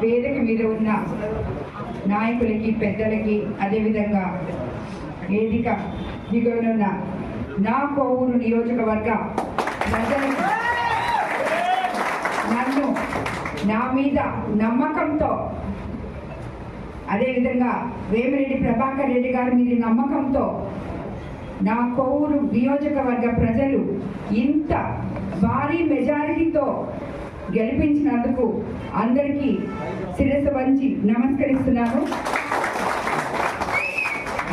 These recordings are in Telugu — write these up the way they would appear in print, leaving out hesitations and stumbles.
వేదిక మీద ఉన్న నాయకులకి, పెద్దలకి, అదేవిధంగా వేదిక దిగువనున్న నా కోవూరు నియోజకవర్గ ప్రజలకు, నన్ను నా మీద నమ్మకంతో, అదేవిధంగా వేమిరెడ్డి ప్రభాకర్ రెడ్డి గారి మీద నమ్మకంతో నా కోవూరు నియోజకవర్గ ప్రజలు ఇంత భారీ మెజారిటీతో గెలిపించినందుకు అందరికీ శిరస్సు వంచి నమస్కరిస్తున్నాను.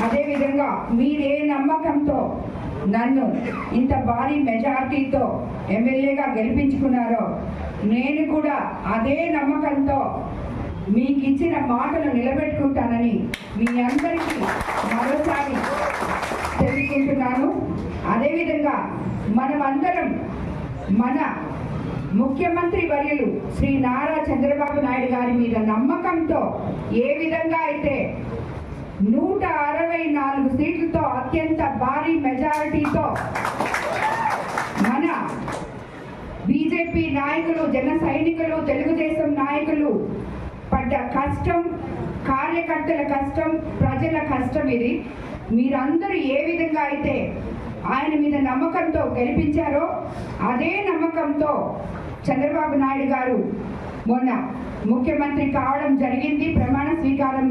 అదేవిధంగా మీరే నమ్మకంతో నన్ను ఇంత భారీ మెజారిటీతో ఎమ్మెల్యేగా గెలిపించుకున్నారో, నేను కూడా అదే నమ్మకంతో మీకు ఇచ్చిన మాటలు నిలబెట్టుకుంటానని మీ అందరికీ మరోసారి తెలుసుకుంటున్నాను. అదేవిధంగా మనమందరం మన ముఖ్యమంత్రి వర్యులు శ్రీ నారా చంద్రబాబు నాయుడు గారి మీద నమ్మకంతో ఏ విధంగా అయితే 164 సీట్లతో అత్యంత భారీ మెజారిటీతో మన బీజేపీ నాయకులు, జన సైనికులు, తెలుగుదేశం నాయకులు పడ్డ కష్టం, కార్యకర్తల కష్టం, ప్రజల కష్టం ఇది. మీరందరూ ఏ విధంగా అయితే ఆయన మీద నమ్మకంతో గెలిపించారో అదే నమ్మకంతో చంద్రబాబు నాయుడు గారు మొన్న ముఖ్యమంత్రి కావడం జరిగింది, ప్రమాణ స్వీకారం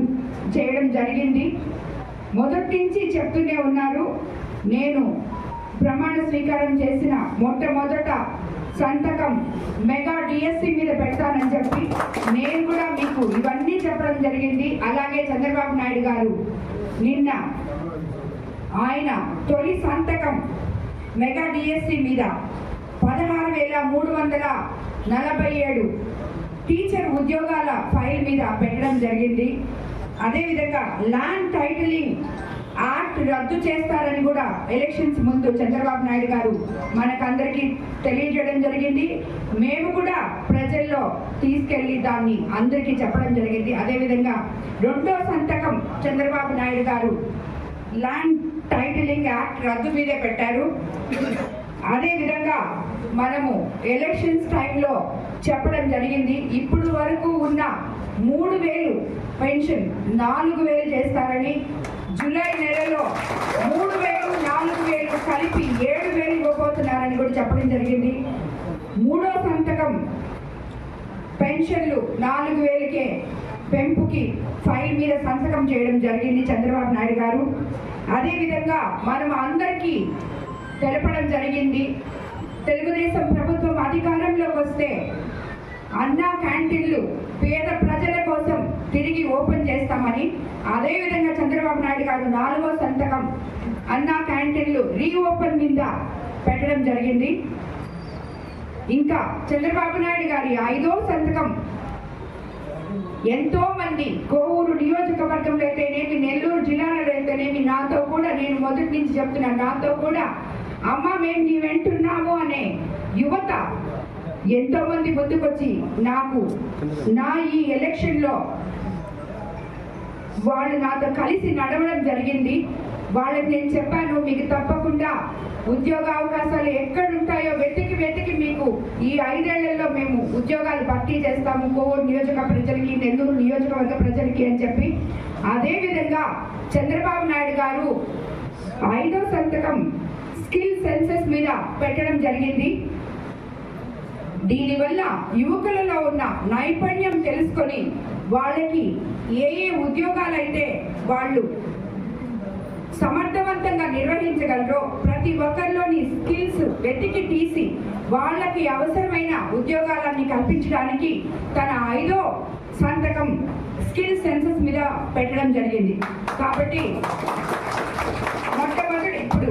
చేయడం జరిగింది. మొదటి నుంచి చెప్తూనే ఉన్నారు, నేను ప్రమాణ స్వీకారం చేసిన మొట్టమొదట సంతకం మెగా డిఎస్సి మీద పెడతానని చెప్పి నేను కూడా మీకు ఇవన్నీ చెప్పడం జరిగింది. అలాగే చంద్రబాబు నాయుడు గారు నిన్న ఆయన తొలి సంతకం మెగా డిఎస్సి మీద 16,347 టీచర్ ఉద్యోగాల ఫైల్ మీద పెట్టడం జరిగింది. అదేవిధంగా ల్యాండ్ టైటిలింగ్ యాక్ట్ రద్దు చేస్తారని కూడా ఎలక్షన్స్ ముందు చంద్రబాబు నాయుడు గారు మనకందరికీ తెలియజేయడం జరిగింది. మేము కూడా ప్రజల్లో తీసుకెళ్లి దాన్ని అందరికీ చెప్పడం జరిగింది. అదేవిధంగా రెండో సంతకం చంద్రబాబు నాయుడు గారు ల్యాండ్ టైటిలింగ్ యాక్ట్ రద్దు మీదే పెట్టారు. అదేవిధంగా మనము ఎలక్షన్స్ టైంలో చెప్పడం జరిగింది, ఇప్పుడు వరకు ఉన్న 3,000 పెన్షన్ 4,000 చేస్తారని, జూలై నెలలో 3,000, 4,000 కలిపి 7,000 ఇవ్వబోతున్నారని కూడా చెప్పడం జరిగింది. మూడో సంతకం పెన్షన్లు 4,000కే పెంపుకి ఫైల్ మీద సంతకం చేయడం జరిగింది చంద్రబాబు నాయుడు గారు. అదేవిధంగా మనం అందరికీ తెలపడం జరిగింది, తెలుగుదేశం ప్రభుత్వం అధికారంలోకి వస్తే అన్నా క్యాంటీన్లు పేద ప్రజల కోసం తిరిగి ఓపెన్ చేస్తామని. అదేవిధంగా చంద్రబాబు నాయుడు గారు 4వ సంతకం అన్నా క్యాంటీన్లు రీఓపెన్ మీద పెట్టడం జరిగింది. ఇంకా చంద్రబాబు నాయుడు గారి 5వ సంతకం ఎంతో మంది కోవూరు నియోజకవర్గంలో అయితేనేమి, నెల్లూరు జిల్లాలో అయితేనేమి, నాతో కూడా నేను మొదటి నుంచి చెప్తున్నాను, నాతో కూడా అమ్మ మేము నీ వెంటున్నాము అనే యువత ఎంతో మంది ముందుకొచ్చి నాకు నా ఈ ఎలక్షన్లో వాళ్ళు నాతో కలిసి నడవడం జరిగింది. వాళ్ళకి నేను చెప్పాను, మీకు తప్పకుండా ఉద్యోగ అవకాశాలు ఎక్కడుంటాయో వెతికి మీకు ఈ 5 ఏళ్లలో మేము ఉద్యోగాలు భర్తీ చేస్తాము కోవూరు నియోజకవర్గ ప్రజలకి, నెల్లూరు నియోజకవర్గ ప్రజలకి అని చెప్పి. అదేవిధంగా చంద్రబాబు నాయుడు గారు 5వ సంతకం స్కిల్ సెన్సెస్ మీద పెట్టడం జరిగింది. దీనివల్ల యువకులలో ఉన్న నైపుణ్యం తెలుసుకొని వాళ్ళకి ఏ ఉద్యోగాలైతే వాళ్ళు సమర్థవంతంగా నిర్వహించగలరో ప్రతి ఒక్కరిలోని స్కిల్స్ వెతికి తీసి వాళ్ళకి అవసరమైన ఉద్యోగాలన్నీ కల్పించడానికి తన 5వ సంతకం స్కిల్ సెన్సెస్ మీద పెట్టడం జరిగింది. కాబట్టి మొట్టమొదటి ఇప్పుడు